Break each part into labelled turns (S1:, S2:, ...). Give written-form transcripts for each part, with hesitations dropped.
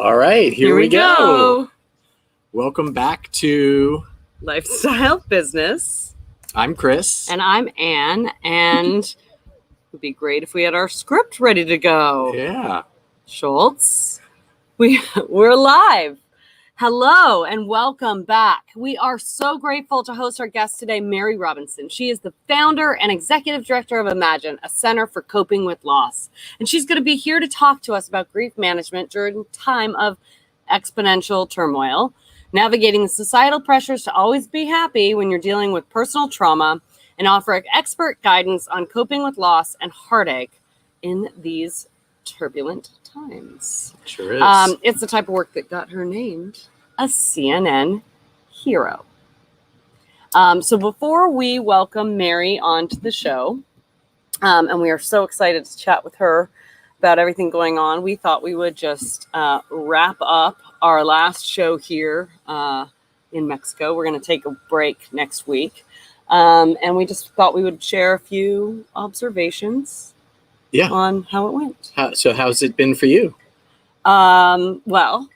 S1: All right, here we go. Welcome back to
S2: Lifestyle Business.
S1: I'm Chris.
S2: And I'm Ann. And it would be great if we had our script ready to go.
S1: Yeah.
S2: Schultz, we're live. Hello and welcome back. We are so grateful to host our guest today, Mary Robinson. She is the founder and executive director of Imagine, a center for coping with loss. And she's going to be here to talk to us about grief management during a time of exponential turmoil, navigating the societal pressures to always be happy when you're dealing with personal trauma, and offer expert guidance on coping with loss and heartache in these turbulent times.
S1: Sure is.
S2: It's the type of work that got her named a CNN hero. So before we welcome Mary onto the show, and we are so excited to chat with her about everything going on, we thought we would just wrap up our last show here in Mexico. We're going to take a break next week. And we just thought we would share a few observations on how it went.
S1: So how's it been for you?
S2: Well,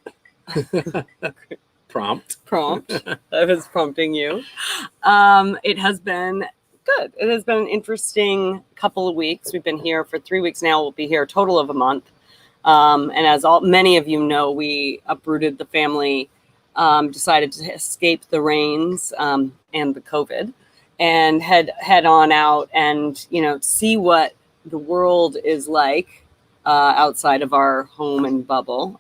S1: Prompt.
S2: I was prompting you. It has been good. It has been an interesting couple of weeks. We've been here for 3 weeks now. We'll be here a total of a month. And as many of you know, we uprooted the family, decided to escape the rains and the COVID, and head on out and, see what the world is like outside of our home and bubble.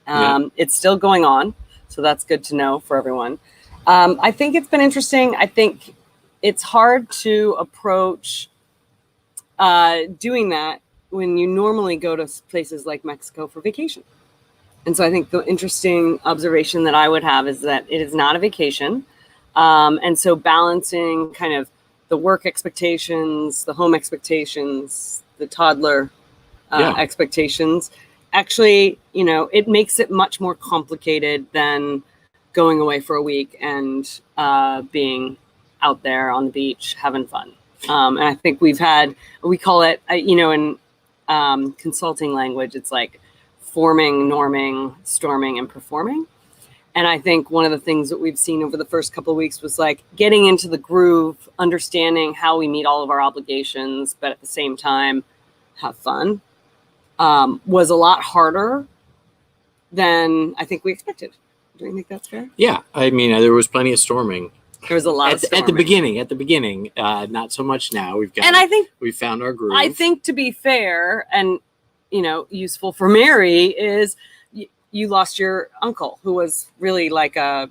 S2: It's still going on, so that's good to know for everyone. I think it's been interesting. I think it's hard to approach doing that when you normally go to places like Mexico for vacation. And so I think the interesting observation that I would have is that it is not a vacation. And so balancing kind of the work expectations, the home expectations, the toddler expectations, actually, it makes it much more complicated than going away for a week and being out there on the beach having fun. And I think we call it, in consulting language, it's like forming, norming, storming, and performing. And I think one of the things that we've seen over the first couple of weeks was like getting into the groove, understanding how we meet all of our obligations, but at the same time, have fun, was a lot harder than I think we expected. Do you think that's fair?
S1: Yeah. I mean, there was plenty of storming.
S2: There was a lot of storming.
S1: At the beginning, not so much now. We found our groove.
S2: I think, to be fair and, useful for Mary, is you lost your uncle, who was really like a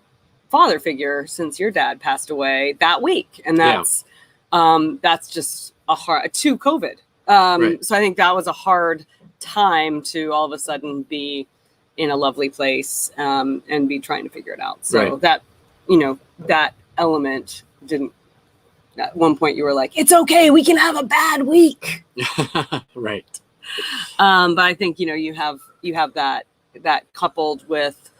S2: father figure since your dad passed away that week. And that's just to COVID. Right. So I think that was a hard time to all of a sudden be in a lovely place and be trying to figure it out. So that element didn't. At one point you were like, it's okay, we can have a bad week.
S1: Right.
S2: But I think, you have that coupled with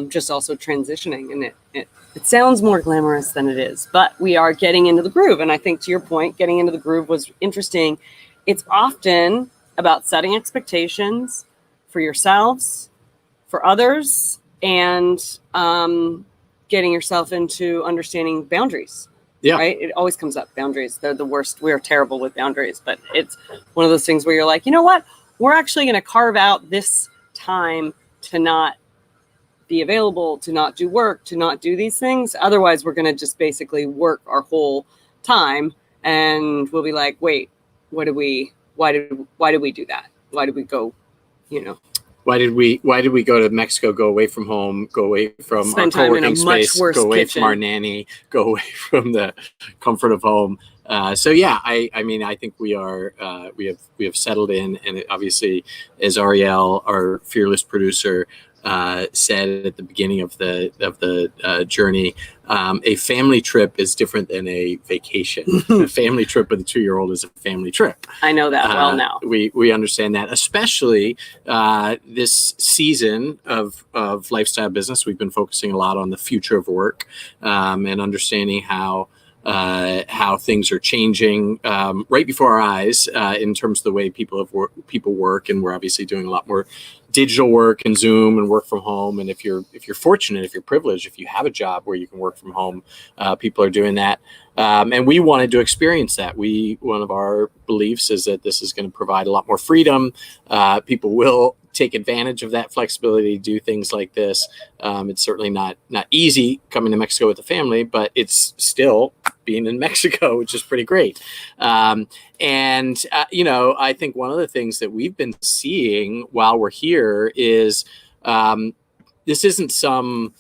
S2: just also transitioning, and it sounds more glamorous than it is, but we are getting into the groove. And I think, to your point, getting into the groove was interesting. It's often about setting expectations for yourselves, for others, and getting yourself into understanding boundaries. Yeah. Right. It always comes up. Boundaries. They're the worst. We're terrible with boundaries, but it's one of those things where you're like, you know what? We're actually going to carve out this time to not be available, to not do work, to not do these things. Otherwise, we're going to just basically work our whole time, and we'll be like, wait, why did we do that? Why did we go,
S1: Why did we go to Mexico, go away from home, go away from our co-working space, go away from our nanny, go away from the comfort of home? I mean, I think we have settled in, and it, obviously, as Ariel, our fearless producer, said at the beginning of the journey, a family trip is different than a vacation. A family trip with a 2-year-old is a family trip.
S2: I know that well now.
S1: We understand that, especially this season of lifestyle business. We've been focusing a lot on the future of work and understanding how how things are changing right before our eyes in terms of the way people work, and we're obviously doing a lot more digital work and Zoom and work from home. And if you're fortunate, if you're privileged, if you have a job where you can work from home, people are doing that. And we wanted to experience that. One of our beliefs is that this is going to provide a lot more freedom. People will take advantage of that flexibility to do things like this. It's certainly not easy coming to Mexico with a family, but it's still being in Mexico, which is pretty great. I think one of the things that we've been seeing while we're here is this isn't some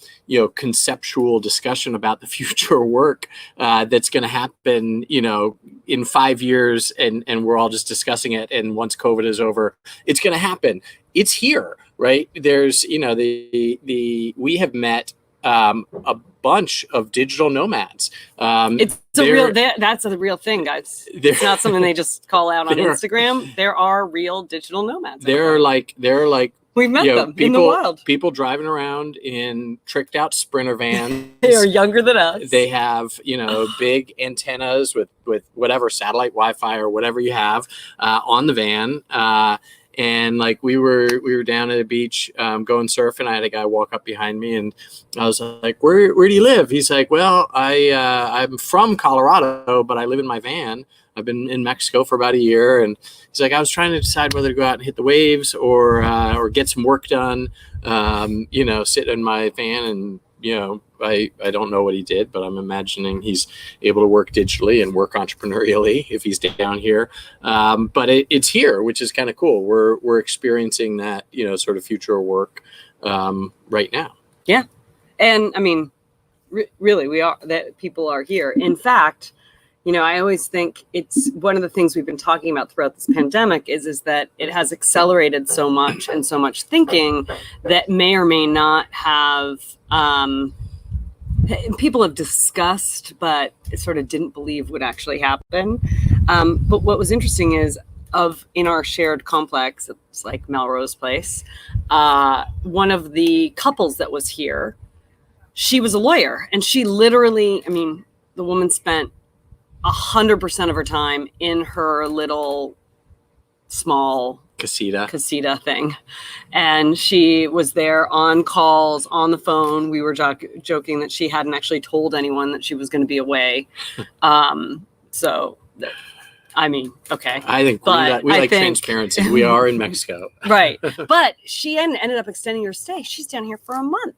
S1: conceptual discussion about the future of work that's going to happen in 5 years, and we're all just discussing it, and once COVID is over, it's going to happen. It's here, right? There's we have met a bunch of digital nomads. That's a real thing, guys. It's not something they just call out on Instagram. There are real digital nomads. They're like we've met them in the wild. People driving around in tricked out Sprinter vans. They are younger than us. They have, big antennas with whatever satellite Wi-Fi or whatever you have on the van. And like we were down at a beach going surfing. I had a guy walk up behind me, and I was like, "Where do you live?" He's like, "Well, I'm from Colorado, but I live in my van. I've been in Mexico for about a year." And he's like, "I was trying to decide whether to go out and hit the waves or get some work done. Sit in my van and." I don't know what he did, but I'm imagining he's able to work digitally and work entrepreneurially if he's down here. But it's here, which is kind of cool. We're experiencing that, sort of future of work right now. Yeah. And I mean, really, we are, that people are here. In fact, I always think it's one of the things we've been talking about throughout this pandemic is that it has accelerated so much and so much thinking that may or may not have, people have discussed, but sort of didn't believe would actually happen. But what was interesting is in our shared complex, it's like Melrose Place, one of the couples that was here, she was a lawyer, and she literally, the woman spent 100% of her time in her little small casita thing, and she was there on calls on the phone. We were joking that she hadn't actually told anyone that she was going to be away. Okay. I think we like transparency. We are in Mexico, right? But she ended up extending her stay. She's down here for a month.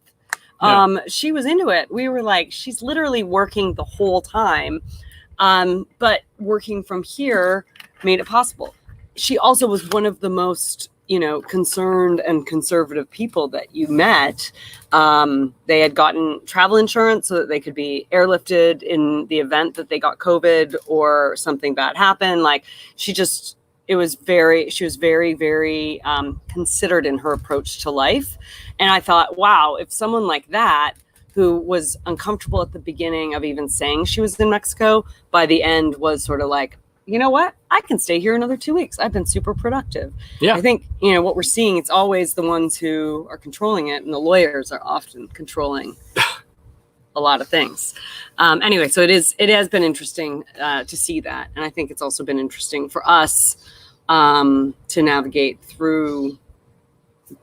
S1: Yeah. She was into it. We were like, she's literally working the whole time. But working from here made it possible. She also was one of the most, concerned and conservative people that you met. They had gotten travel insurance so that they could be airlifted in the event that they got COVID or something bad happened. Like she was very, very considered in her approach to life. And I thought, wow, if someone like that, who was uncomfortable at the beginning of even saying she was in Mexico, by the end was sort of like, you know what? I can stay here another 2 weeks. I've been super productive. Yeah. I think, what we're seeing, it's always the ones who are controlling it, and the lawyers are often controlling a lot of things. Anyway, so it has been interesting to see that. And I think it's also been interesting for us to navigate through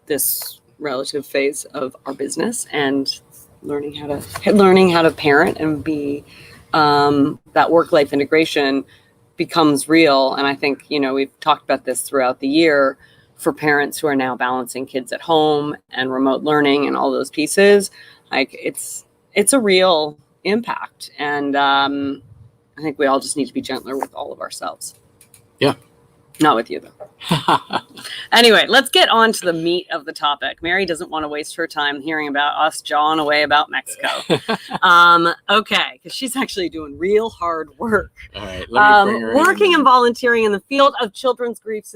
S1: this relative phase of our business and learning how to parent and be that work-life integration becomes real. And I think, we've talked about this throughout the year for parents who are now balancing kids at home and remote learning and all those pieces. Like it's a real impact. And I think we all just need to be gentler with all of ourselves. Yeah. Not with you, though. Anyway, let's get on to the meat of the topic. Mary doesn't want to waste her time hearing about us jawing away about Mexico. Okay, because she's actually doing real hard work. All right, let me bring her working and volunteering in the field of children's grief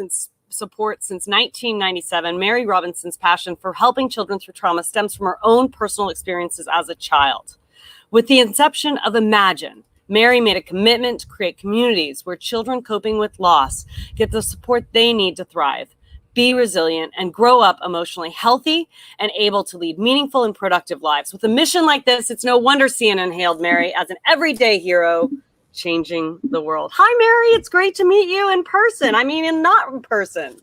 S1: support since 1997. Mary Robinson's passion for helping children through trauma stems from her own personal experiences as a child. With the inception of Imagine, Mary made a commitment to create communities where children coping with loss get the support they need to thrive.
S2: be resilient, and grow up emotionally healthy and able to lead meaningful and productive lives. With a mission like this, it's no wonder CNN hailed Mary as an everyday hero, changing the world. Hi, Mary. It's great to meet you in person. I mean, and not in person.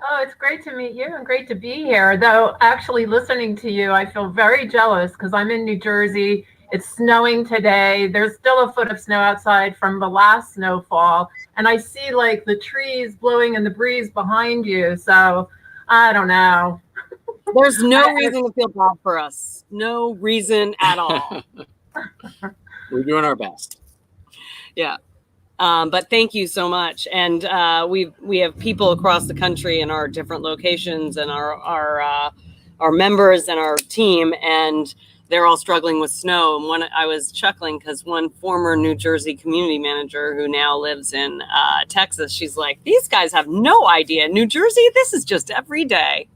S3: Oh, it's great to meet you and great to be here. Though, actually listening to you, I feel very jealous because I'm in New Jersey. It's snowing today. There's still a foot of snow outside from the last snowfall. And I see like the trees blowing in the breeze behind you. So I don't know.
S2: There's no reason to feel bad for us. No reason at all.
S1: We're doing our best.
S2: Yeah. But thank you so much. And we have people across the country in our different locations and our members and our team, and they're all struggling with snow. And I was chuckling because one former New Jersey community manager who now lives in Texas, she's like, these guys have no idea. New Jersey, this is just every day.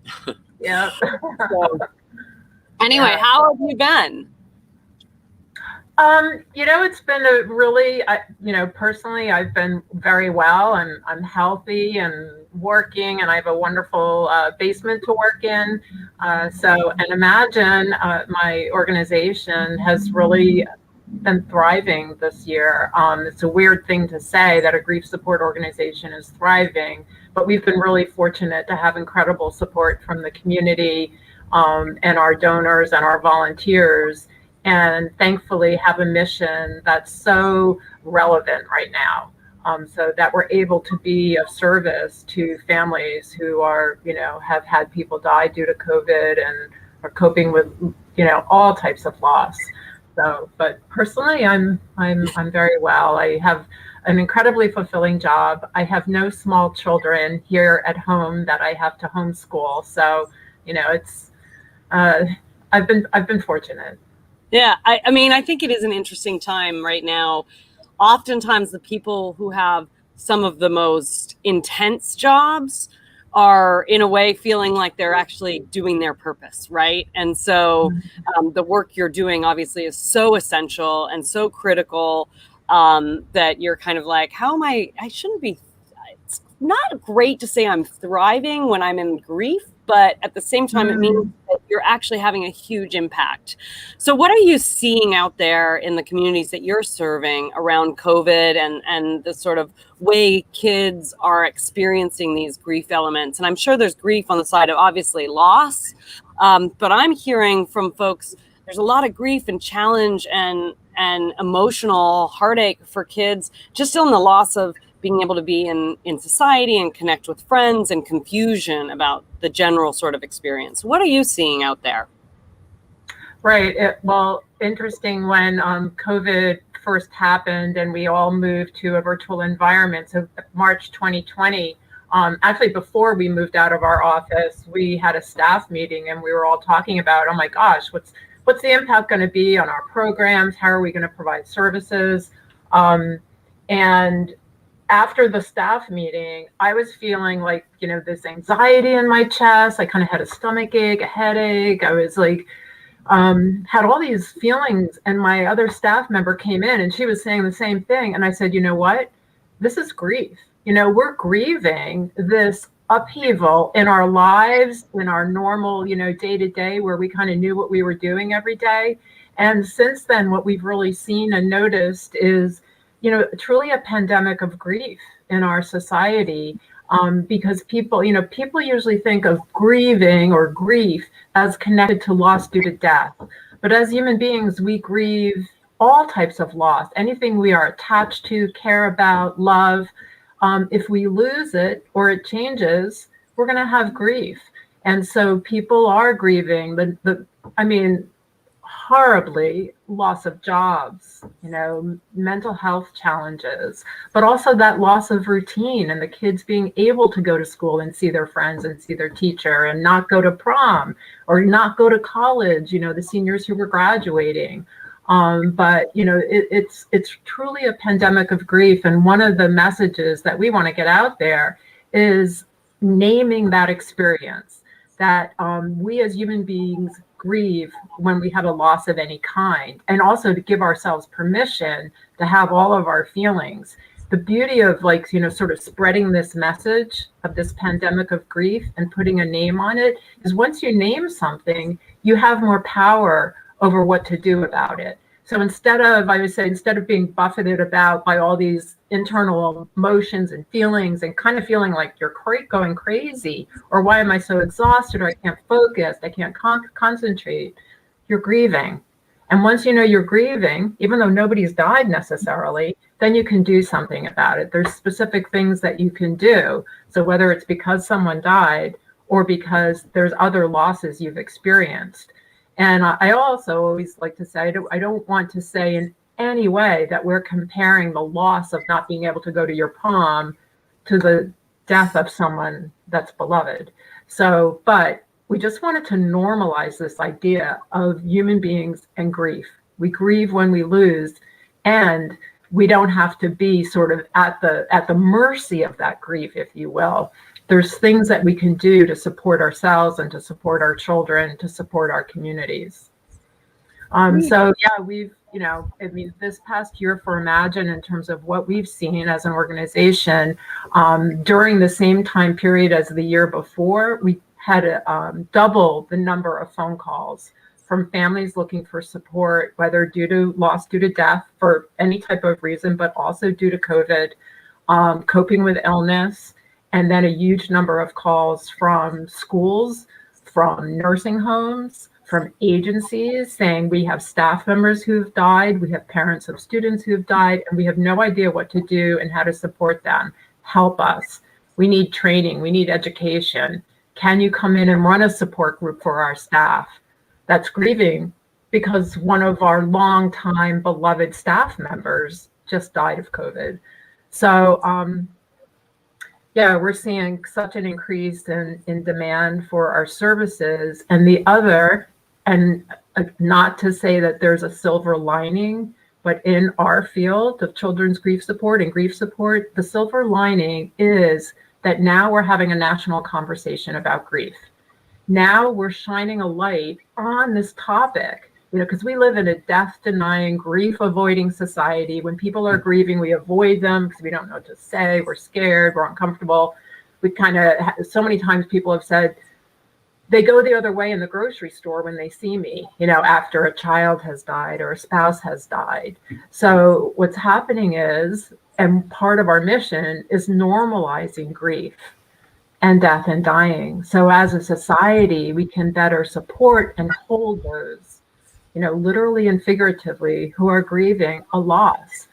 S3: Yeah.
S2: So, anyway, yeah. How have you been?
S3: It's been a really, personally, I've been very well, and I'm healthy and working, and I have a wonderful basement to work in. And imagine my organization has really been thriving this year. It's a weird thing to say that a grief support organization is thriving, but we've been really fortunate to have incredible support from the community and our donors and our volunteers. And thankfully have a mission that's so relevant right now, so that we're able to be of service to families who are, have had people die due to COVID and are coping with, all types of loss. So, but personally, I'm very well. I have an incredibly fulfilling job. I have no small children here at home that I have to homeschool. So, it's I've been fortunate.
S2: Yeah, I mean, I think it is an interesting time right now. Oftentimes, the people who have some of the most intense jobs are, in a way, feeling like they're actually doing their purpose, right? And so the work you're doing, obviously, is so essential and so critical that you're kind of like, how am I shouldn't be, it's not great to say I'm thriving when I'm in grief, but at the same time, it means that you're actually having a huge impact. So what are you seeing out there in the communities that you're serving around COVID and the sort of way kids are experiencing these grief elements? And I'm sure there's grief on the side of, obviously, loss, but I'm hearing from folks, there's a lot of grief and challenge and emotional heartache for kids, just in the loss of being able to be in society and connect with friends, and confusion about the general sort of experience. What are you seeing out there?
S3: Right. Well, interesting when COVID first happened and we all moved to a virtual environment. So March 2020, actually before we moved out of our office, we had a staff meeting and we were all talking about, oh my gosh, what's the impact going to be on our programs? How are we going to provide services? And after the staff meeting, I was feeling like, this anxiety in my chest. I kind of had a stomach ache, a headache. I was like, had all these feelings, and my other staff member came in and she was saying the same thing. And I said, you know what? This is grief. We're grieving this upheaval in our lives, in our normal, day to day, where we kind of knew what we were doing every day. And since then, what we've really seen and noticed is, truly a pandemic of grief in our society, because people usually think of grieving or grief as connected to loss due to death. But as human beings, we grieve all types of loss, anything we are attached to, care about, love. If we lose it or it changes, we're going to have grief. And so people are grieving horribly, loss of jobs, mental health challenges, but also that loss of routine and the kids being able to go to school and see their friends and see their teacher and not go to prom or not go to college, the seniors who were graduating. But it's truly a pandemic of grief. And one of the messages that we want to get out there is naming that experience, that we as human beings grieve when we have a loss of any kind, and also to give ourselves permission to have all of our feelings. the beauty of like, sort of spreading this message of this pandemic of grief and putting a name on it is once you name something, you have more power over what to do about it. So instead of being buffeted about by all these internal emotions and feelings and kind of feeling like you're going crazy, or why am I so exhausted, or I can't focus, I can't concentrate, you're grieving. And once you know you're grieving, even though nobody's died necessarily, then you can do something about it. There's specific things that you can do. So whether it's because someone died or because there's other losses you've experienced. And I also always like to say, I don't want to say in any way that we're comparing the loss of not being able to go to your prom to the death of someone that's beloved. So, but we just wanted to normalize this idea of human beings and grief. We grieve when we lose, and we don't have to be sort of at the mercy of that grief, if you will. There's things that we can do to support ourselves and to support our children, to support our communities. So yeah, we've, this past year for Imagine, in terms of what we've seen as an organization, during the same time period as the year before, we had double the number of phone calls from families looking for support, whether due to loss, due to death, for any type of reason, but also due to COVID, coping with illness. And then a huge number of calls from schools, from nursing homes, from agencies saying we have staff members who've died, we have parents of students who've died, and we have no idea what to do and how to support them. Help us. We need training. We need education. Can you come in and run a support group for our staff that's grieving because one of our longtime beloved staff members just died of COVID? So, yeah, we're seeing such an increase in demand for our services. And the other, and not to say that there's a silver lining, but in our field of children's grief support and grief support, the silver lining is that now we're having a national conversation about grief. Now we're shining a light on this topic, because we live in a death-denying, grief-avoiding society. When people are grieving, we avoid them because we don't know what to say. We're scared. We're uncomfortable. We kind of, so many times people have said, they go the other way in the grocery store when they see me, after a child has died or a spouse has died. So what's happening is, and part of our mission is normalizing grief and death and dying. So as a society, we can better support and hold those, literally and figuratively, who are grieving a loss,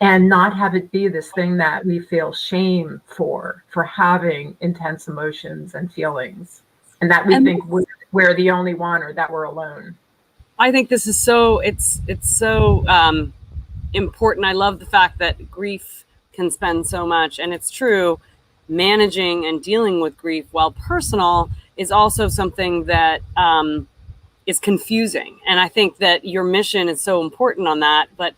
S3: and not have it be this thing that we feel shame for having intense emotions and feelings, and that we think we're the only one, or that we're alone.
S2: I think this is it's so important. I love the fact that grief can spend so much, and it's true, managing and dealing with grief, while personal, is also something that is confusing. And I think that your mission is so important on that, but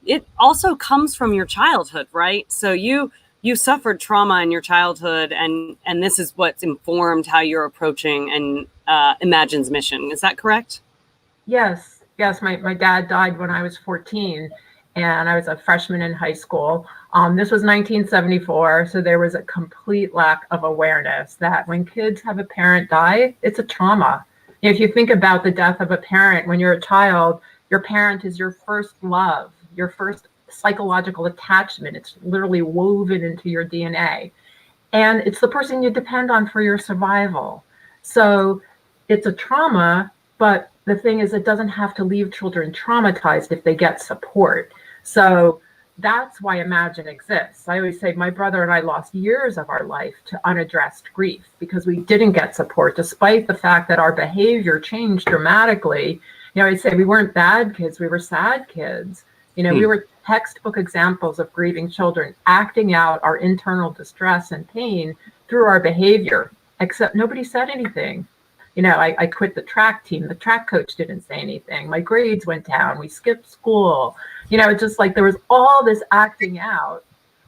S2: it also comes from your childhood, right? So you suffered trauma in your childhood, and this is what's informed how you're approaching and Imagine's mission. Is that correct?
S3: Yes. My dad died when I was 14, and I was a freshman in high school. This was 1974, so there was a complete lack of awareness that when kids have a parent die, it's a trauma. If you think about the death of a parent, when you're a child, your parent is your first love, your first psychological attachment. It's literally woven into your DNA. And it's the person you depend on for your survival. So it's a trauma, but the thing is, it doesn't have to leave children traumatized if they get support. So that's why Imagine exists. I always say my brother and I lost years of our life to unaddressed grief because we didn't get support, despite the fact that our behavior changed dramatically. I say we weren't bad kids, we were sad kids. We were textbook examples of grieving children, acting out our internal distress and pain through our behavior, except nobody said anything. I quit the track team. The track coach didn't say anything. My grades went down. We skipped school. Just like there was all this acting out,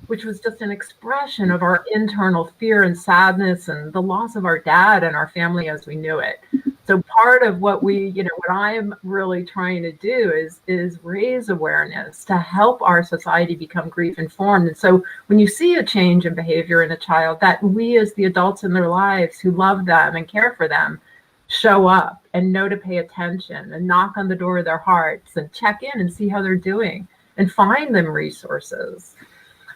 S3: which was just an expression of our internal fear and sadness and the loss of our dad and our family as we knew it. So part of what what I'm really trying to do is raise awareness to help our society become grief informed. And so when you see a change in behavior in a child, that we as the adults in their lives who love them and care for them show up and know to pay attention and knock on the door of their hearts and check in and see how they're doing and find them resources.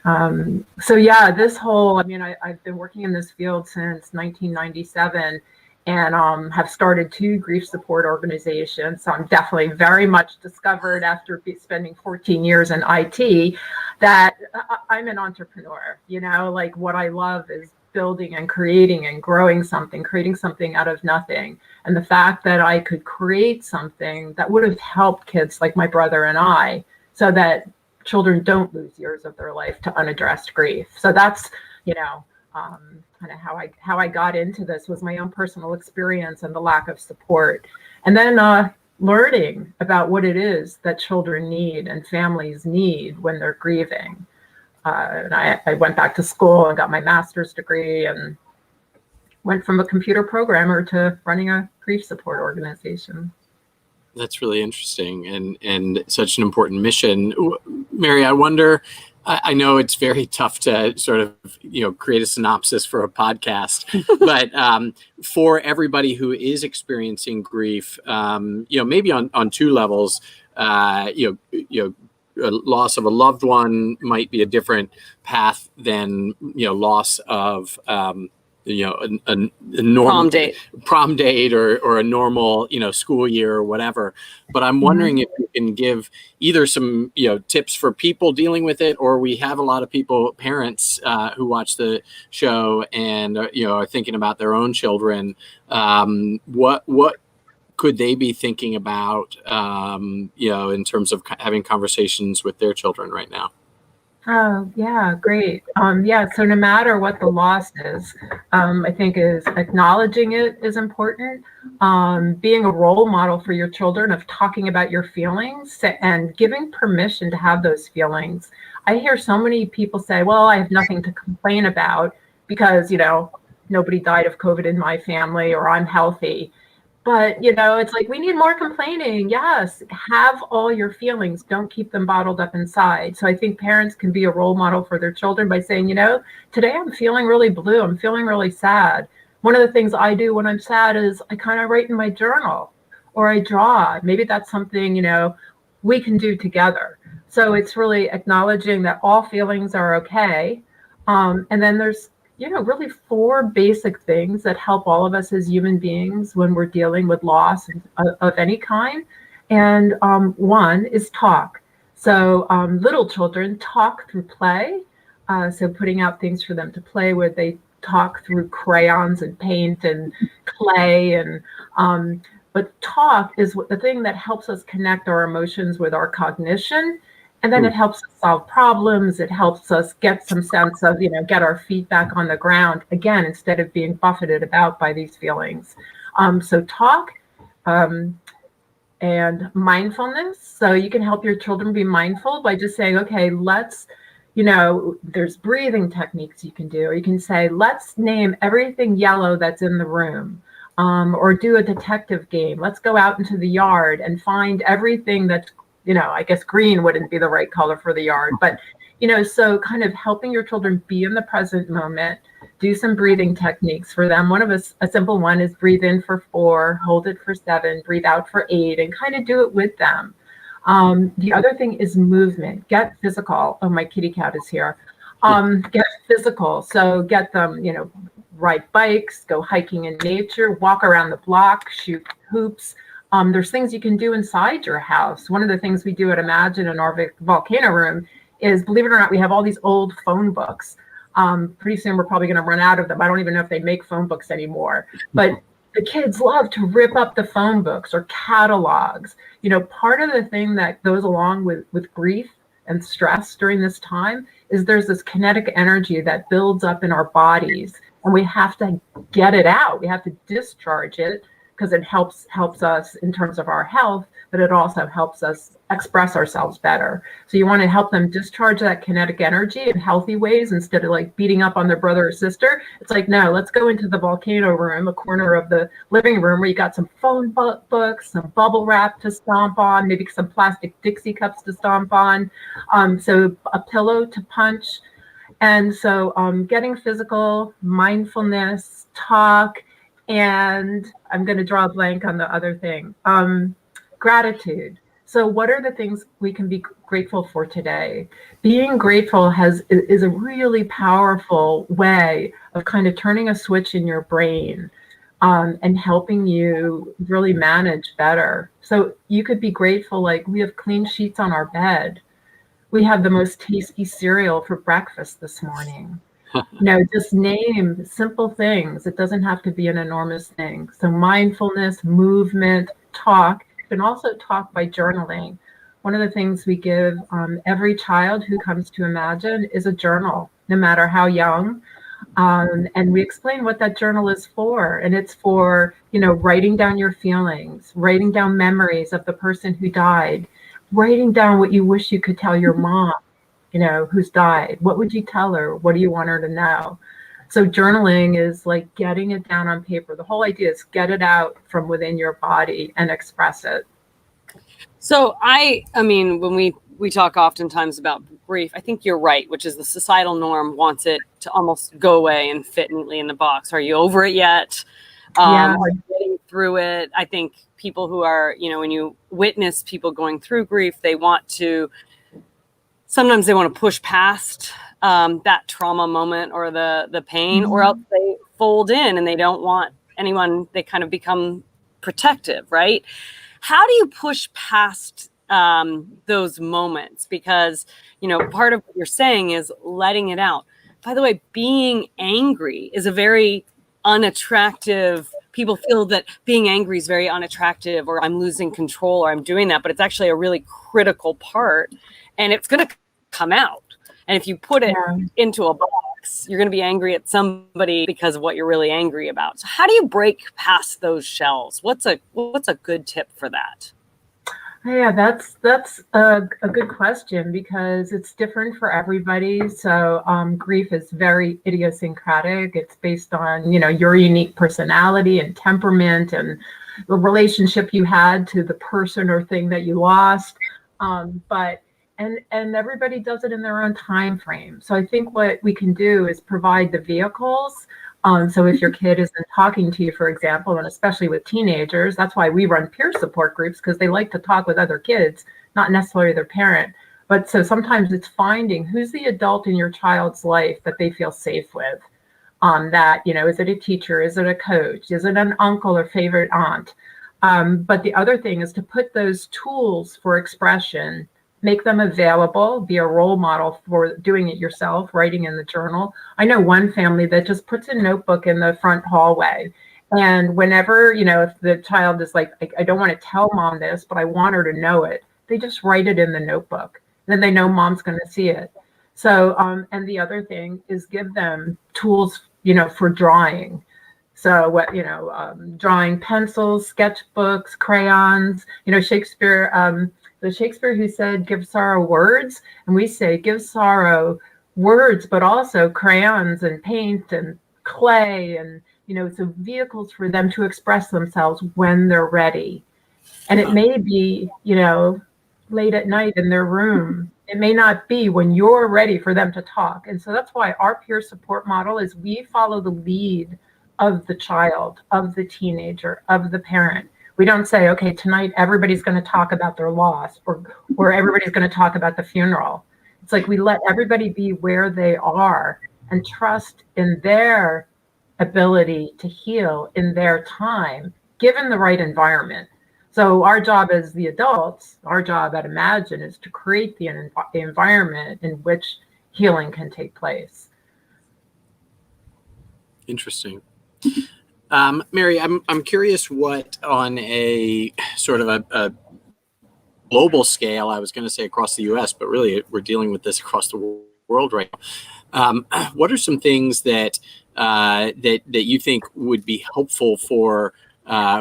S3: So yeah, this whole, I've been working in this field since 1997 and have started 2 grief support organizations. So I'm definitely very much discovered after spending 14 years in IT that I'm an entrepreneur. Like what I love is building and creating and creating something out of nothing. And the fact that I could create something that would have helped kids like my brother and I, so that children don't lose years of their life to unaddressed grief. So that's, kind of how I got into this was my own personal experience and the lack of support. And then learning about what it is that children need and families need when they're grieving. And I went back to school and got my master's degree and went from a computer programmer to running a grief support organization.
S1: That's really interesting and such an important mission. Mary, I wonder, I know it's very tough to sort of, create a synopsis for a podcast, but for everybody who is experiencing grief, maybe on 2 levels, a loss of a loved one might be a different path than, loss of, a normal prom date or a normal, school year or whatever. But I'm wondering if you can give either some, tips for people dealing with it, or we have a lot of parents who watch the show and, are thinking about their own children. What could they be thinking about, in terms of having conversations with their children right now?
S3: Oh, yeah, great. So no matter what the loss is, I think is acknowledging it is important. Being a role model for your children of talking about your feelings and giving permission to have those feelings. I hear so many people say, well, I have nothing to complain about because, nobody died of COVID in my family or I'm healthy. But, it's like, we need more complaining. Yes, have all your feelings. Don't keep them bottled up inside. So I think parents can be a role model for their children by saying, today I'm feeling really blue. I'm feeling really sad. One of the things I do when I'm sad is I kind of write in my journal or I draw. Maybe that's something, we can do together. So it's really acknowledging that all feelings are okay. And then there's really 4 basic things that help all of us as human beings when we're dealing with loss of any kind. And one is talk. So little children talk through play. So putting out things for them to play with, they talk through crayons and paint and clay. And but talk is the thing that helps us connect our emotions with our cognition. And then it helps us solve problems. It helps us get some sense of, get our feet back on the ground again, instead of being buffeted about by these feelings. So talk and mindfulness. So you can help your children be mindful by just saying, okay, let's, there's breathing techniques you can do. Or you can say, let's name everything yellow that's in the room. Or do a detective game. Let's go out into the yard and find everything that's, I guess green wouldn't be the right color for the yard, but, so kind of helping your children be in the present moment, do some breathing techniques for them. One of a simple one is breathe in for 4, hold it for 7, breathe out for 8, and kind of do it with them. The other thing is movement, get physical. Oh, my kitty cat is here. Get physical. So get them, ride bikes, go hiking in nature, walk around the block, shoot hoops. There's things you can do inside your house. One of the things we do at Imagine in our volcano room is, believe it or not, we have all these old phone books. Pretty soon we're probably going to run out of them. I don't even know if they make phone books anymore. But the kids love to rip up the phone books or catalogs. Part of the thing that goes along with grief and stress during this time is there's this kinetic energy that builds up in our bodies, and we have to get it out. We have to discharge it because it helps us in terms of our health, but it also helps us express ourselves better. So you want to help them discharge that kinetic energy in healthy ways instead of like beating up on their brother or sister. It's like, no, let's go into the volcano room, a corner of the living room where you got some phone books, some bubble wrap to stomp on, maybe some plastic Dixie cups to stomp on, so a pillow to punch. And so getting physical, mindfulness, talk, and I'm going to draw a blank on the other thing, gratitude. So what are the things we can be grateful for today? Being grateful is a really powerful way of kind of turning a switch in your brain and helping you really manage better. So you could be grateful, like we have clean sheets on our bed. We have the most tasty cereal for breakfast this morning. Just name simple things. It doesn't have to be an enormous thing. So mindfulness, movement, talk. You can also talk by journaling. One of the things we give every child who comes to Imagine is a journal, no matter how young. And we explain what that journal is for. And it's for, writing down your feelings, writing down memories of the person who died, writing down what you wish you could tell your mom, who's died. What would you tell her? What do you want her to know? So journaling is like getting it down on paper. The whole idea is get it out from within your body and express it.
S2: So I mean, when we talk oftentimes about grief, I think you're right, which is the societal norm wants it to almost go away and fit neatly in the box. Are you over it yet? Are you getting through it? I think people who are, when you witness people going through grief, sometimes they want to push past that trauma moment or the pain, or else they fold in and they don't want anyone, they kind of become protective, right? How do you push past those moments? Because, part of what you're saying is letting it out. By the way, being angry is a very unattractive. People feel that being angry is very unattractive, or I'm losing control, or I'm doing that, but it's actually a really critical part, and it's going to come out. And if you put it into a box, you're going to be angry at somebody because of what you're really angry about. So how do you break past those shells? What's a good tip for that?
S3: Yeah, that's a good question, because it's different for everybody. So grief is very idiosyncratic. It's based on, your unique personality and temperament and the relationship you had to the person or thing that you lost. And everybody does it in their own time frame. So I think what we can do is provide the vehicles. So if your kid isn't talking to you, for example, and especially with teenagers, that's why we run peer support groups, because they like to talk with other kids, not necessarily their parent. But so sometimes it's finding who's the adult in your child's life that they feel safe with. Is it a teacher? Is it a coach? Is it an uncle or favorite aunt? But the other thing is to put those tools for expression, make them available, be a role model for doing it yourself, writing in the journal. I know one family that just puts a notebook in the front hallway. And whenever, if the child is like, I don't want to tell mom this, but I want her to know it, they just write it in the notebook. Then they know mom's going to see it. So, and the other thing is give them tools, for drawing. So drawing pencils, sketchbooks, crayons, Shakespeare, the Shakespeare who said, give sorrow words. And we say, give sorrow words, but also crayons and paint and clay and, so vehicles for them to express themselves when they're ready. And it may be, late at night in their room. It may not be when you're ready for them to talk. And so that's why our peer support model is we follow the lead of the child, of the teenager, of the parent. We don't say, okay, tonight everybody's going to talk about their loss or everybody's going to talk about the funeral. It's like we let everybody be where they are and trust in their ability to heal in their time, given the right environment. So our job as the adults, our job at Imagine is to create the environment in which healing can take place.
S1: Interesting. Mary, I'm curious what on a sort of a global scale, I was going to say across the US, but really we're dealing with this across the world right now. What are some things that you think would be helpful for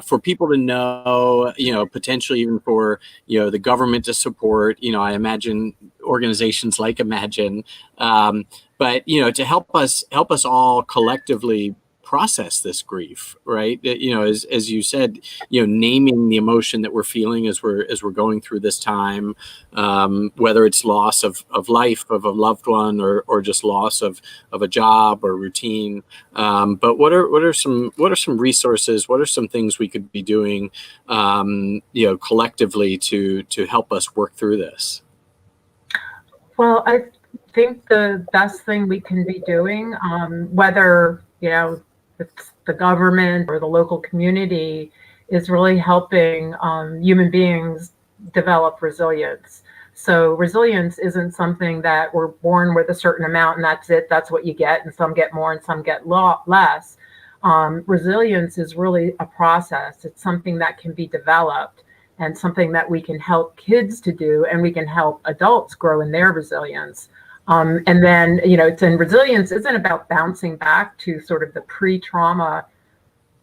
S1: for people to know, potentially even for, the government to support, I imagine organizations like Imagine, but, to help us all collectively process this grief, right? As you said, naming the emotion that we're feeling as we're going through this time, whether it's loss of life of a loved one or just loss of a job or routine. But what are some resources? What are some things we could be doing, collectively to help us work through this?
S3: Well, I think the best thing we can be doing, whether it's the government or the local community, is really helping human beings develop resilience. So resilience isn't something that we're born with a certain amount and that's it, that's what you get, and some get more and some get less. Resilience is really a process. It's something that can be developed and something that we can help kids to do, and we can help adults grow in their resilience. And then, resilience isn't about bouncing back to sort of the pre-trauma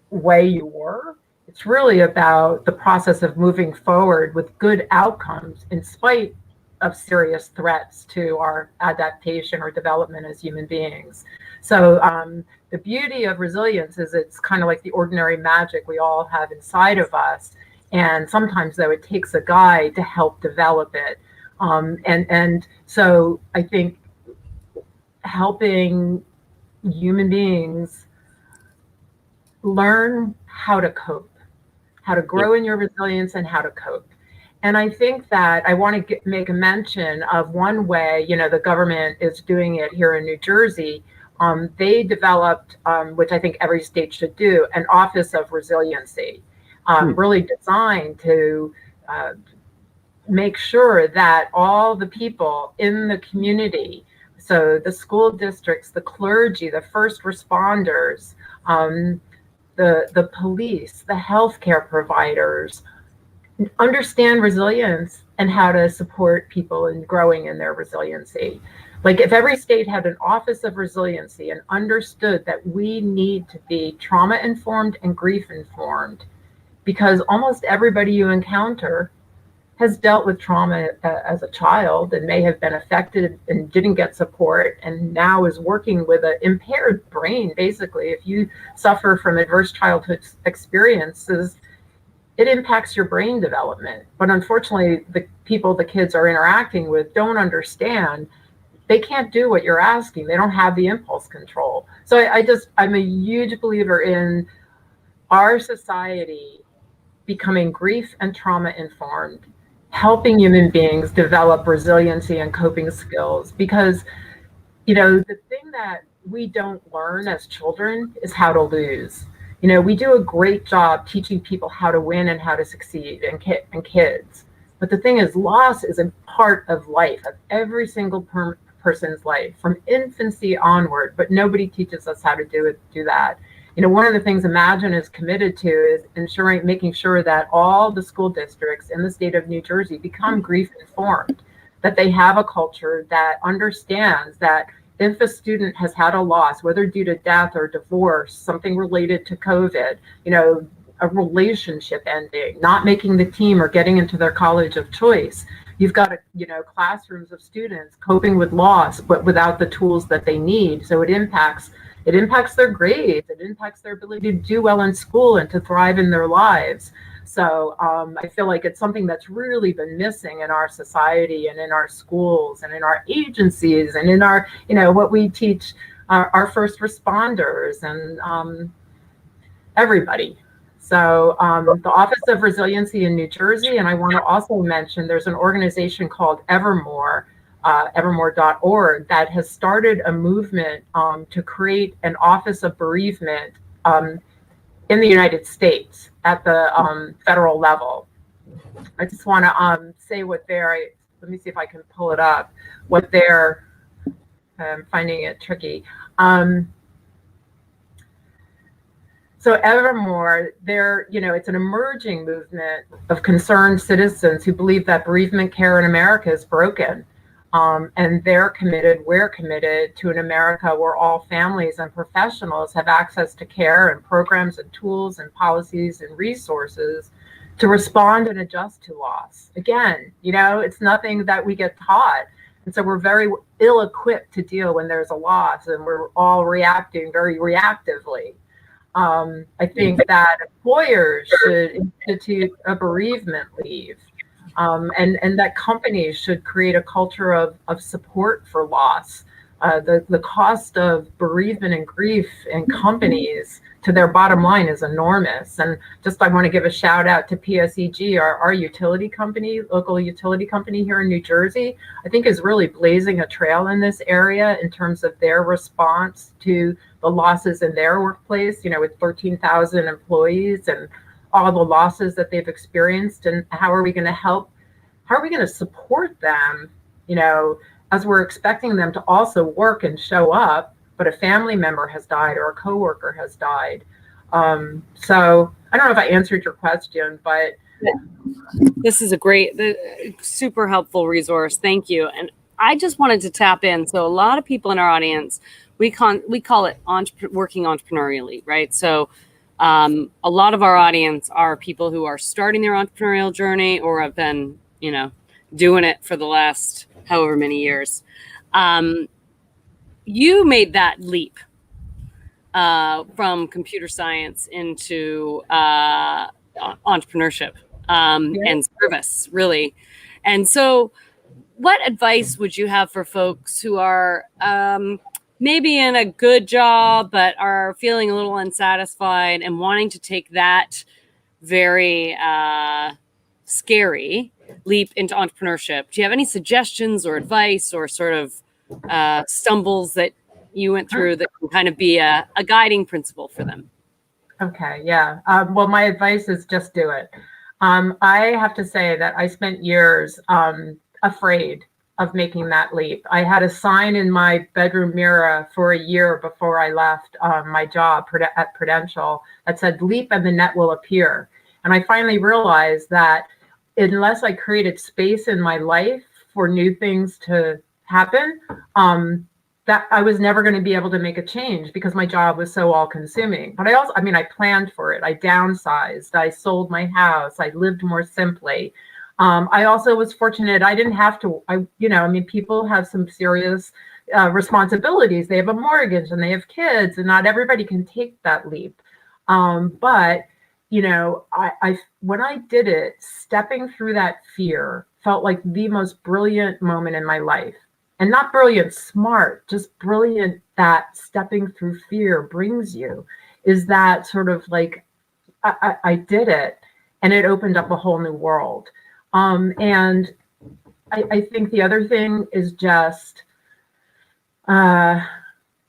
S3: way you were. It's really about the process of moving forward with good outcomes in spite of serious threats to our adaptation or development as human beings. So the beauty of resilience is it's kind of like the ordinary magic we all have inside of us. And sometimes, though, it takes a guide to help develop it. And so I think helping human beings learn how to cope, how to grow in your resilience and how to cope. And I think that I want to make a mention of one way, the government is doing it here in New Jersey. They developed, which I think every state should do, an Office of Resiliency, really designed to make sure that all the people in the community, so the school districts, the clergy, the first responders, the police, the healthcare providers, understand resilience and how to support people in growing in their resiliency. Like if every state had an Office of Resiliency and understood that we need to be trauma informed and grief informed, because almost everybody you encounter has dealt with trauma as a child and may have been affected and didn't get support and now is working with an impaired brain. Basically, if you suffer from adverse childhood experiences, it impacts your brain development. But unfortunately, the people the kids are interacting with don't understand. They can't do what you're asking. They don't have the impulse control. So I'm a huge believer in our society becoming grief and trauma informed, helping human beings develop resiliency and coping skills. Because, the thing that we don't learn as children is how to lose. We do a great job teaching people how to win and how to succeed and kids. But the thing is, loss is a part of life, of every single person's life, from infancy onward, but nobody teaches us how to do that. One of the things Imagine is committed to is making sure that all the school districts in the state of New Jersey become grief informed, that they have a culture that understands that if a student has had a loss, whether due to death or divorce, something related to COVID, a relationship ending, not making the team or getting into their college of choice, you've got classrooms of students coping with loss, but without the tools that they need. So it impacts their grades, it impacts their ability to do well in school and to thrive in their lives. So I feel like it's something that's really been missing in our society and in our schools and in our agencies and in our, what we teach our first responders and everybody. So the Office of Resiliency in New Jersey, and I want to also mention there's an organization called Evermore, evermore.org, that has started a movement to create an Office of Bereavement in the United States at the federal level. I just want to say what let me see if I can pull it up, I'm finding it tricky. So Evermore, it's an emerging movement of concerned citizens who believe that bereavement care in America is broken. And they're committed, we're committed to an America where all families and professionals have access to care and programs and tools and policies and resources to respond and adjust to loss. Again, it's nothing that we get taught. And so we're very ill-equipped to deal when there's a loss, and we're all reacting very reactively. I think that employers should institute a bereavement leave. And that companies should create a culture of support for loss. The cost of bereavement and grief in companies to their bottom line is enormous. And I want to give a shout out to PSEG, our utility company, local utility company here in New Jersey, I think is really blazing a trail in this area in terms of their response to the losses in their workplace, with 13,000 employees and all the losses that they've experienced. And how are we going to support them, as we're expecting them to also work and show up, but a family member has died or a coworker has died. So I don't know if I answered your question, but
S2: this is a great, super helpful resource. Thank you. And I just wanted to tap in. So a lot of people in our audience, we call it working entrepreneurially, right? So a lot of our audience are people who are starting their entrepreneurial journey or have been, doing it for the last however many years. You made that leap from computer science into entrepreneurship and service, really. And so what advice would you have for folks who are maybe in a good job, but are feeling a little unsatisfied and wanting to take that very scary leap into entrepreneurship? Do you have any suggestions or advice or sort of stumbles that you went through that can kind of be a guiding principle for them?
S3: Okay, yeah. Well, my advice is just do it. I have to say that I spent years afraid of making that leap. I had a sign in my bedroom mirror for a year before I left my job at Prudential that said, "Leap and the net will appear." And I finally realized that unless I created space in my life for new things to happen, that I was never going to be able to make a change because my job was so all-consuming. But I planned for it. I downsized. I sold my house. I lived more simply. I also was fortunate. I didn't have to. People have some serious responsibilities. They have a mortgage and they have kids, and not everybody can take that leap. But when I did it, stepping through that fear felt like the most brilliant moment in my life. And not brilliant smart, just brilliant that stepping through fear brings you, is that sort of like, I did it and it opened up a whole new world. And I think the other thing is just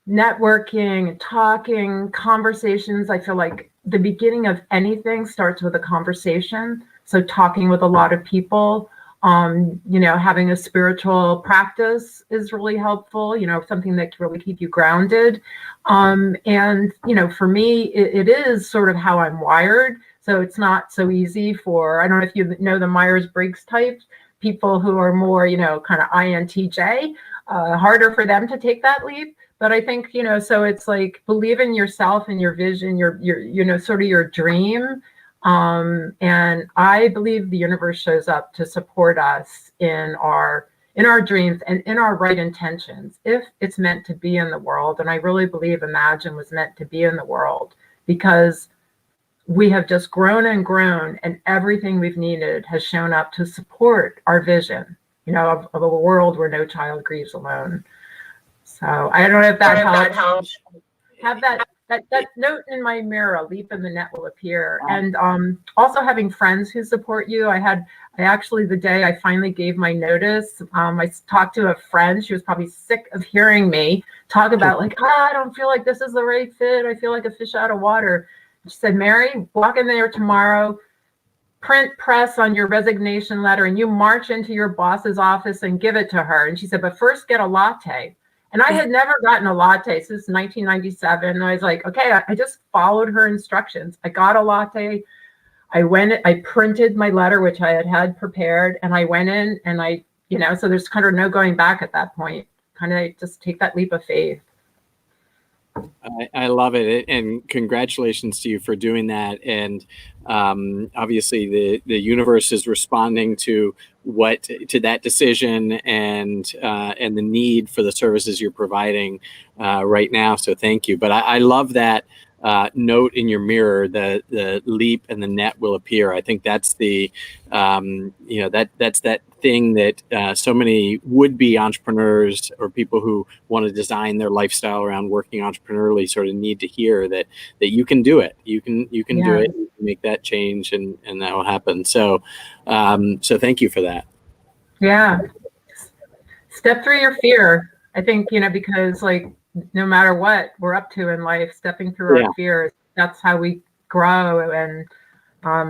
S3: networking, talking, conversations. I feel like the beginning of anything starts with a conversation. So talking with a lot of people, having a spiritual practice is really helpful, something that can really keep you grounded. And, for me, it is sort of how I'm wired. So it's not so easy for, I don't know if you know the Myers-Briggs types, people who are more, kind of INTJ, harder for them to take that leap. But I think, so it's like believe in yourself and your vision, your sort of your dream. And I believe the universe shows up to support us in our dreams and in our right intentions, if it's meant to be in the world. And I really believe Imagine was meant to be in the world because we have just grown and grown, and everything we've needed has shown up to support our vision, of a world where no child grieves alone. So I don't know if that helps. Have that note in my mirror, leap and the net will appear. And also having friends who support you. The day I finally gave my notice, I talked to a friend. She was probably sick of hearing me talk about I don't feel like this is the right fit. I feel like a fish out of water. She said, "Mary, walk in there tomorrow, press on your resignation letter, and you march into your boss's office and give it to her." And she said, "But first get a latte." And I had never gotten a latte since 1997. And I was like, okay, I just followed her instructions. I got a latte. I printed my letter, which I had prepared. And I went in and I so there's kind of no going back at that point. Kind of just take that leap of faith.
S1: I love it, and congratulations to you for doing that. And obviously, the universe is responding to that decision and the need for the services you're providing right now. So thank you. But I love that note in your mirror: the leap and the net will appear. I think that's that's that thing that so many would-be entrepreneurs or people who want to design their lifestyle around working entrepreneurially sort of need to hear that you can do it. You can do it. You can make that change, and that will happen. So so thank you for that.
S3: Yeah. Step through your fear. I think, because like no matter what we're up to in life, stepping through our fears, that's how we grow. And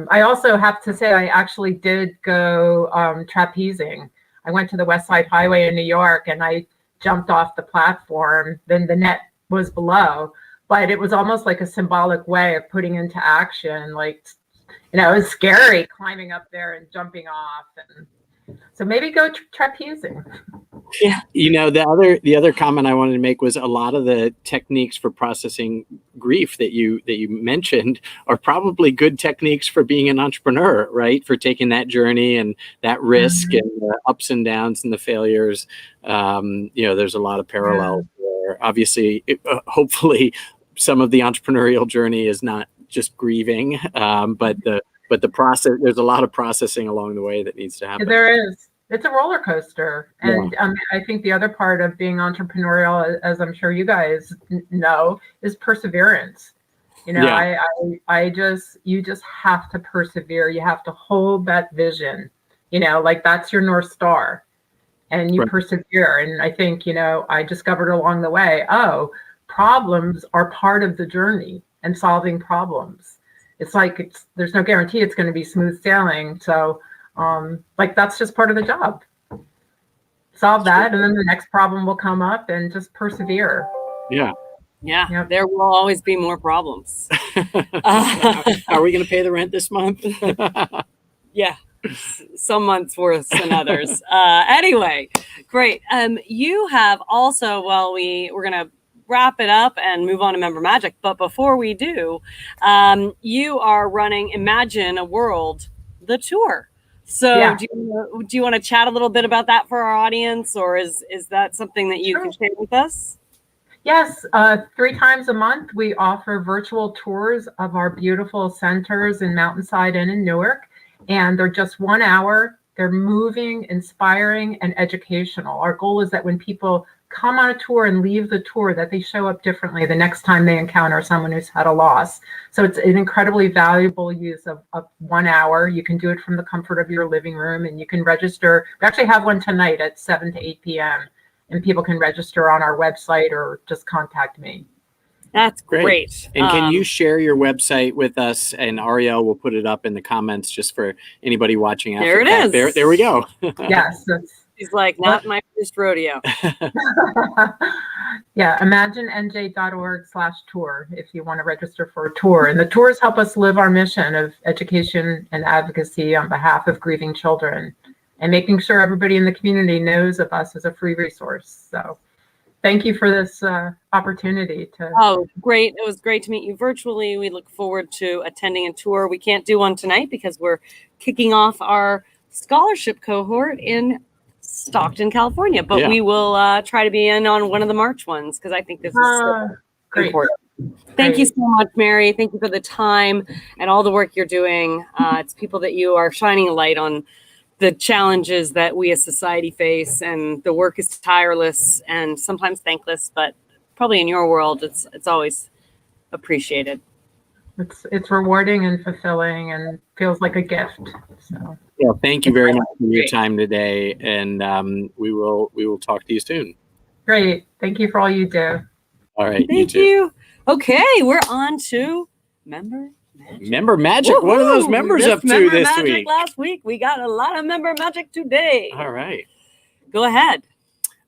S3: I also have to say, I actually did go trapezing. I went to the West Side Highway in New York, and I jumped off the platform. Then the net was below, but it was almost like a symbolic way of putting into action. Like, it was scary climbing up there and jumping off. And so maybe go trapezing.
S2: Yeah.
S1: The other comment I wanted to make was a lot of the techniques for processing grief that you mentioned are probably good techniques for being an entrepreneur, right? For taking that journey and that risk and the ups and downs and the failures. There's a lot of parallels there. Obviously, hopefully some of the entrepreneurial journey is not just grieving, but the process, there's a lot of processing along the way that needs to happen.
S3: There is. It's a roller coaster. And I think the other part of being entrepreneurial, as I'm sure you guys know, is perseverance. You just have to persevere. You have to hold that vision, like that's your North Star, and you persevere. And I think, I discovered along the way, problems are part of the journey and solving problems. There's no guarantee it's going to be smooth sailing. So that's just part of the job. Solve that, and then the next problem will come up, and just persevere.
S2: Yeah. Yep. There will always be more problems.
S1: Are we going to pay the rent this month?
S2: Yeah. Some months worse than others. Anyway, great. You have also, we're going to wrap it up and move on to Member Magic. But before we do, you are running Imagine a World, the tour. So do you want to chat a little bit about that for our audience, or is that something that you can share with us?
S3: Yes. 3 times a month, we offer virtual tours of our beautiful centers in Mountainside and in Newark. And they're just 1 hour. They're moving, inspiring, and educational. Our goal is that when people come on a tour and leave the tour, that they show up differently the next time they encounter someone who's had a loss. So it's an incredibly valuable use of 1 hour. You can do it from the comfort of your living room, and you can register. We actually have one tonight at 7 to 8 p.m. and people can register on our website or just contact me.
S2: That's great.
S1: And can you share your website with us? And Ariel will put it up in the comments just for anybody watching.
S2: There it is.
S1: There we go.
S3: Yes.
S2: He's like, not my first rodeo.
S3: Yeah, imaginenj.org/tour if you want to register for a tour. And the tours help us live our mission of education and advocacy on behalf of grieving children, and making sure everybody in the community knows of us as a free resource. So thank you for this opportunity to.
S2: Oh, great. It was great to meet you virtually. We look forward to attending a tour. We can't do one tonight because we're kicking off our scholarship cohort in Stockton, California, but we will try to be in on one of the March ones, because I think this is so important. Thank you so much, Mary. Thank you for the time and all the work you're doing. It's people that you are shining a light on the challenges that we as society face, and the work is tireless and sometimes thankless, but probably in your world, it's always appreciated.
S3: It's rewarding and fulfilling and feels like a gift. So
S1: thank you very much for your time today, and we will talk to you soon.
S3: Great. Thank you for all you do.
S1: All right.
S2: Thank you. Okay, we're on to Member
S1: Magic. Woo-hoo! What are those members up to this week?
S2: Last week, we got a lot of Member Magic today.
S1: All right.
S2: Go ahead.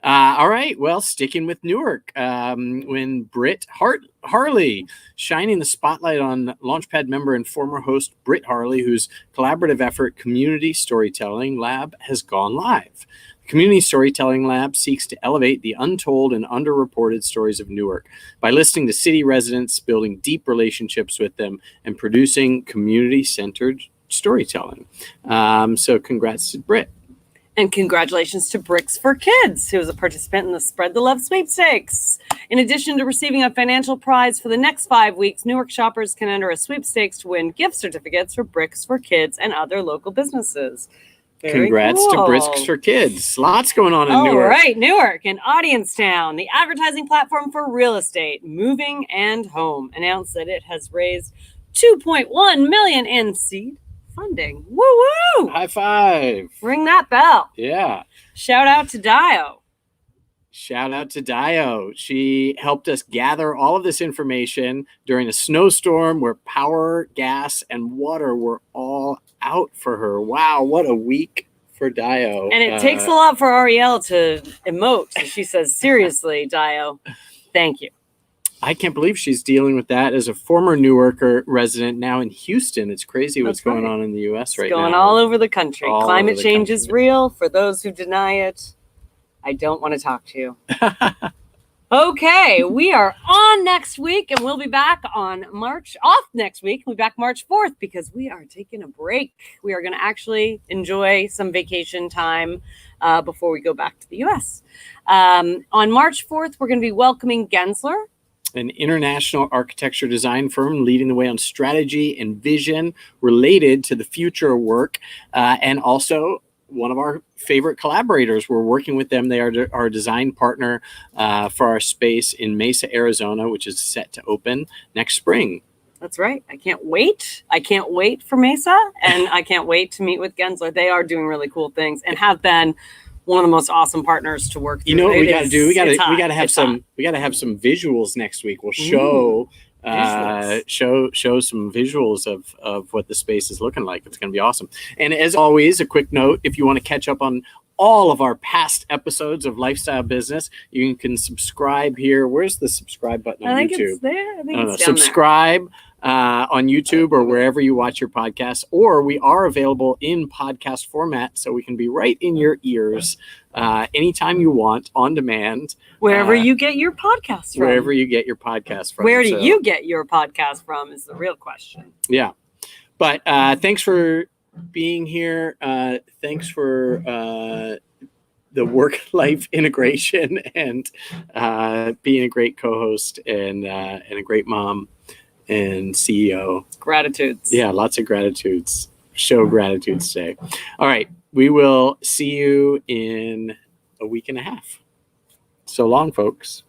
S1: All right. Well, sticking with Newark, when Britt Harley, shining the spotlight on Launchpad member and former host Britt Harley, whose collaborative effort, Community Storytelling Lab, has gone live. Community Storytelling Lab seeks to elevate the untold and underreported stories of Newark by listening to city residents, building deep relationships with them, and producing community-centered storytelling. So congrats to Britt.
S2: And congratulations to Bricks for Kids, who is a participant in the Spread the Love sweepstakes. In addition to receiving a financial prize for the next 5 weeks, Newark shoppers can enter a sweepstakes to win gift certificates for Bricks for Kids and other local businesses. Very
S1: Congrats
S2: cool.
S1: to Bricks for Kids. Lots going on in Newark.
S2: All right, Newark and Audience Town, the advertising platform for real estate, moving, and home, announced that it has raised $2.1 million in seed funding. Woo woo!
S1: High five.
S2: Ring that bell.
S1: Yeah.
S2: Shout out to Dio.
S1: Shout out to Dio. She helped us gather all of this information during a snowstorm where power, gas, and water were all out for her. Wow, what a week for Dio.
S2: And it takes a lot for Ariel to emote. She says, seriously, Dio, thank you.
S1: I can't believe she's dealing with that as a former Newarker resident now in Houston. It's crazy what's going on in the U.S. right now.
S2: It's going all over the country. Climate change is real. For those who deny it, I don't want to talk to you. Okay, we are on next week, and we'll be back on off next week. We'll be back March 4th because we are taking a break. We are going to actually enjoy some vacation time before we go back to the U.S. On March 4th, we're going to be welcoming Gensler,
S1: an international architecture design firm leading the way on strategy and vision related to the future of work, and also one of our favorite collaborators. We're working with them. They are our design partner for our space in Mesa, Arizona, which is set to open next spring.
S2: That's right. I can't wait. I can't wait for Mesa, and I can't wait to meet with Gensler. They are doing really cool things and have been one of the most awesome partners to work through.
S1: You know what we got to do? We got to have some visuals next week. We'll show show some visuals of what the space is looking like. It's going to be awesome. And as always, a quick note, if you want to catch up on all of our past episodes of Lifestyle Business, you can subscribe here. Where's the subscribe button on YouTube?
S2: I think it's there. I think it's down
S1: subscribe on YouTube or wherever you watch your podcasts, or we are available in podcast format, so we can be right in your ears anytime you want, on demand.
S2: Wherever you get your podcast from.
S1: Wherever you get your podcast from.
S2: Where do you get your podcast from is the real question.
S1: Yeah. But thanks for being here. Thanks for the work-life integration and being a great co-host and a great mom and CEO.
S2: Gratitudes.
S1: Yeah, lots of gratitudes. Show gratitudes today. All right. We will see you in a week and a half. So long, folks.